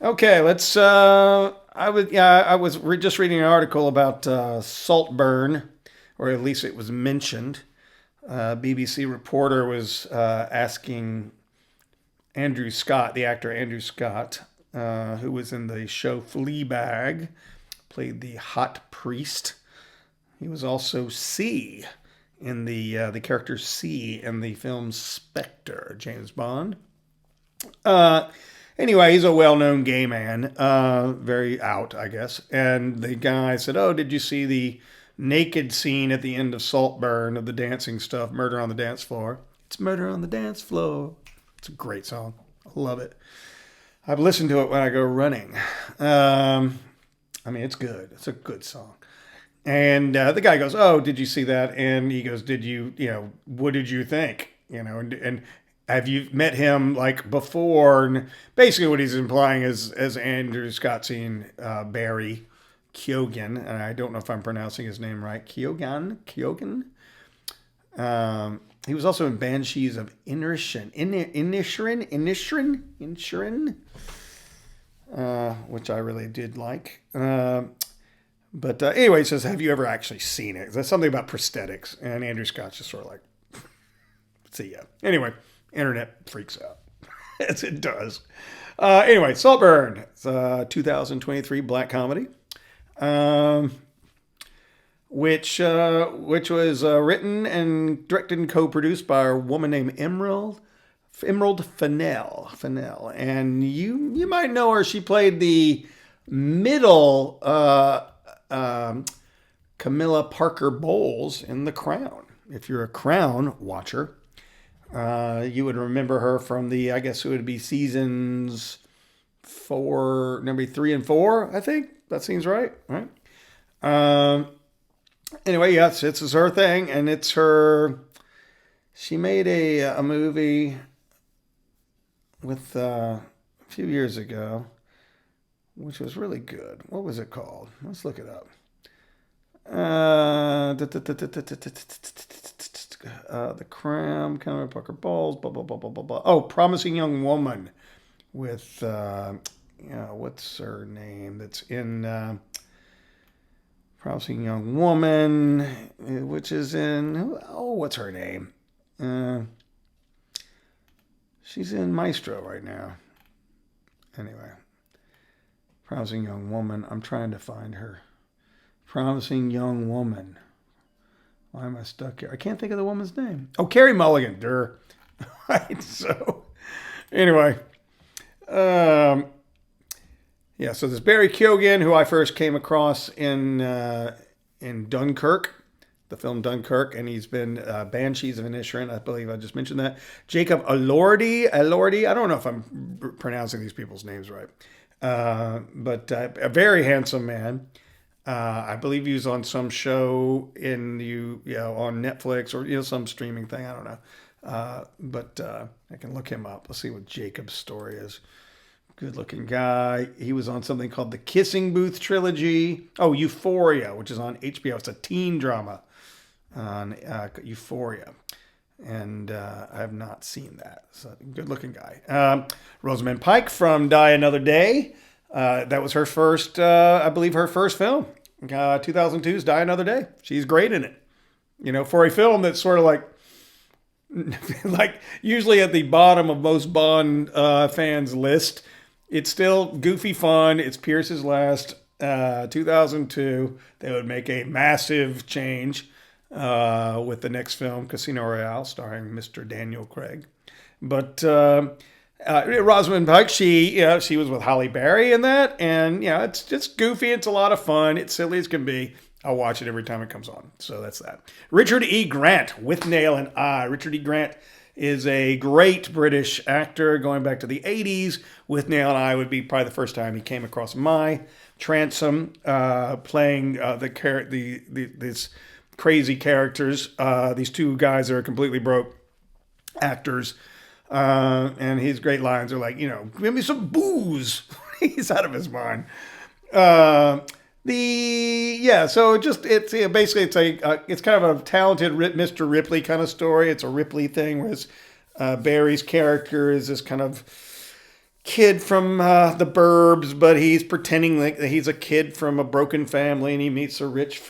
Okay, let's. I was just reading an article about Saltburn, or at least it was mentioned. BBC reporter was asking Andrew Scott, the actor Andrew Scott, who was in the show Fleabag, played the hot priest. He was also C in the character C in the film Spectre, James Bond. Uh, anyway, he's a well-known gay man, very out, I guess. And the guy said, "Oh, did you see the naked scene at the end of Saltburn of the dancing stuff, Murder on the Dance Floor?" It's Murder on the Dance Floor. It's a great song. I love it. I've listened to it when I go running. It's good. It's a good song. And the guy goes, "Oh, did you see that?" And he goes, "Did you, what did you think? And have you met him like before?" And basically, what he's implying is, as Andrew Scott seen Barry Keoghan, and I don't know if I'm pronouncing his name right, Keoghan. He was also in Banshees of Inisherin, which I really did like. But anyway, he says, "Have you ever actually seen it?" That's something about prosthetics. And Andrew Scott's just sort of like, "See ya." Anyway, internet freaks out, as it does. Anyway, Saltburn. It's a 2023 black comedy, which was written and directed and co-produced by a woman named Emerald Fennell. And you might know her. She played the middle Camilla Parker Bowles in The Crown. If you're a Crown watcher, you would remember her from I guess it would be seasons number 3 and 4. I think that seems right. Right. Anyway, yes, it's her thing, and it's her. She made a movie with a few years ago, which was really good. What was it called? Let's look it up. The Cram, Cameron Parker Bowles, blah blah blah blah blah blah. Oh, Promising Young Woman with what's her name? That's in Promising Young Woman, which is in what's her name? She's in Maestro right now. Anyway, Promising Young Woman. I'm trying to find her. Promising Young Woman. Why am I stuck here? I can't think of the woman's name. Oh, Carrie Mulligan. Durr. Right. So, anyway, yeah. So there's Barry Keoghan, who I first came across in Dunkirk, the film Dunkirk, and he's been Banshees of Inisherin. I believe I just mentioned that. Jacob Elordi. I don't know if I'm pronouncing these people's names right, but a very handsome man. I believe he was on some show on Netflix or some streaming thing. I don't know, but I can look him up. Let's see what Jacob's story is. Good looking guy. He was on something called the Kissing Booth trilogy. Oh, Euphoria, which is on HBO. It's a teen drama on Euphoria, and I have not seen that. So good looking guy. Rosamund Pike from Die Another Day. That was her first, I believe, her first film. 2002's Die Another Day. She's great in it. For a film that's sort of like usually at the bottom of most Bond fans' list, it's still goofy fun. It's Pierce's last. 2002, they would make a massive change with the next film, Casino Royale, starring Mr. Daniel Craig. But Rosamund Pike, she was with Halle Berry in that, and it's just goofy. It's a lot of fun. It's silly as can be. I'll watch it every time it comes on. So that's that. Richard E. Grant, With Nail and I. Richard E. Grant is a great British actor going back to the 80s. With Nail and I would be probably the first time he came across my transom, playing these crazy characters. These two guys that are completely broke actors. And his great lines are like, give me some booze. He's out of his mind. So basically it's kind of a talented Mr. Ripley kind of story. It's a Ripley thing, whereas Barry's character is this kind of kid from the burbs, but he's pretending like he's a kid from a broken family, and he meets a rich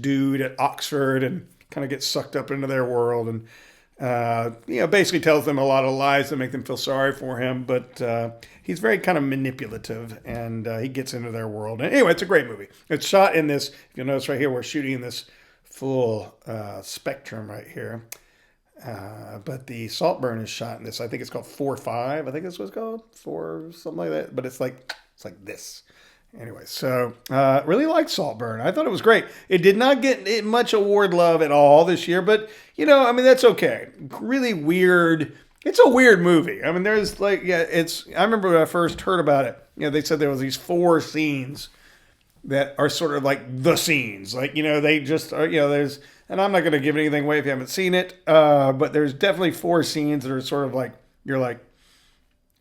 dude at Oxford, and kind of gets sucked up into their world, and basically tells them a lot of lies that make them feel sorry for him. But he's very kind of manipulative, and he gets into their world. And anyway, it's a great movie. It's shot in this. If you'll notice right here, we're shooting in this full spectrum right here. But the Saltburn is shot in this. I think it's called 4:5. I think that's what it's called, 4 something like that. But it's like this. Anyway, so really like Saltburn. I thought it was great. It did not get much award love at all this year, but I mean that's okay. Really weird. It's a weird movie. I mean, there's I remember when I first heard about it. They said there was these 4 scenes that are sort of like the scenes. They just are. There's. And I'm not going to give anything away if you haven't seen it, but there's definitely 4 scenes that are sort of like, you're like,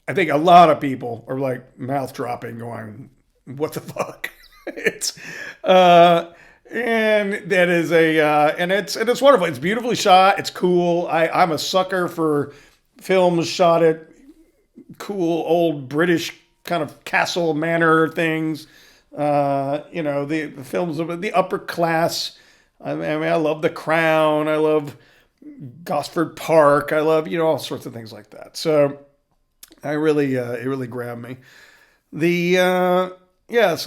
I think a lot of people are like mouth dropping going, what the fuck? It's, and that is and it's wonderful. It's beautifully shot. It's cool. I'm a sucker for films shot at cool old British kind of castle manor things. The films of the upper class. I mean, I love The Crown. I love Gosford Park. I love, all sorts of things like that. So it really grabbed me. So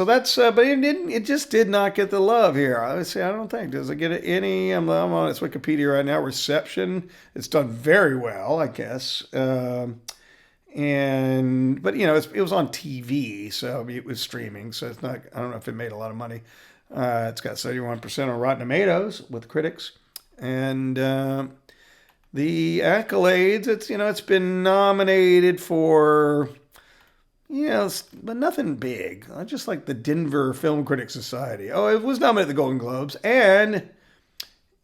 that's, but it just did not get the love here. I don't think. Does it get any? I'm on its Wikipedia right now. Reception. It's done very well, I guess. But it was on TV, so it was streaming. So it's not, I don't know if it made a lot of money. It's got 71% on Rotten Tomatoes with critics, and the accolades. It's been nominated for, but nothing big. Just like the Denver Film Critics Society. Oh, it was nominated at the Golden Globes, and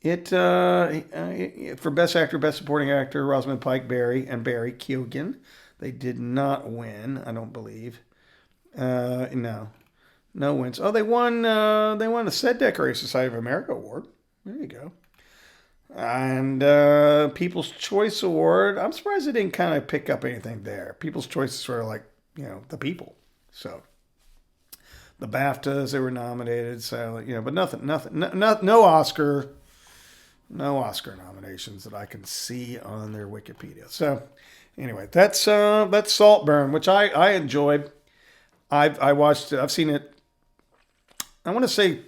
it for Best Actor, Best Supporting Actor, Rosamund Pike, Barry Keoghan. They did not win, I don't believe. No. No wins. Oh, they won the Set Decorating Society of America award. There you go. And People's Choice Award. I'm surprised they didn't kind of pick up anything there. People's Choice is sort of like, the people. So the BAFTAs, they were nominated. So, but nothing, no Oscar nominations that I can see on their Wikipedia. So anyway, that's Saltburn, which I enjoyed. I watched it. I've seen it. I want to say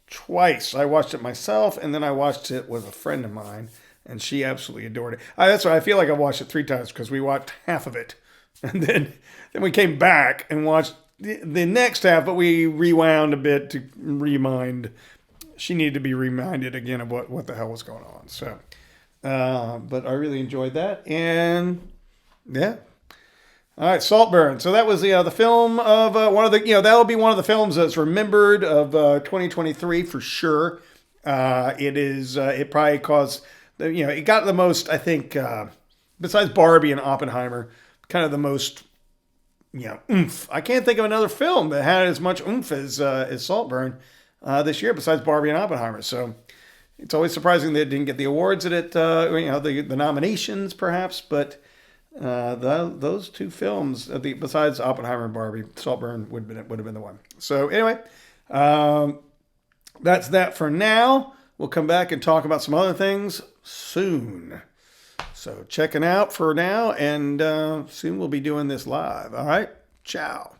twice. I watched it myself, and then I watched it with a friend of mine, and she absolutely adored it. That's why I feel like I watched it 3 times, because we watched half of it, and then we came back and watched the next half, but we rewound a bit to remind. She needed to be reminded again of what the hell was going on. So, but I really enjoyed that, and yeah. All right, Saltburn. So that was the film of one of the, that'll be one of the films that's remembered of 2023 for sure. It probably caused, it got the most, I think, besides Barbie and Oppenheimer, kind of the most, oomph. I can't think of another film that had as much oomph as Saltburn this year, besides Barbie and Oppenheimer. So it's always surprising that it didn't get the awards that the nominations perhaps, but. Those 2 films, besides Oppenheimer and Barbie, Saltburn would have been the one. So anyway, that's that for now. We'll come back and talk about some other things soon. So checking out for now, and soon we'll be doing this live. All right, ciao.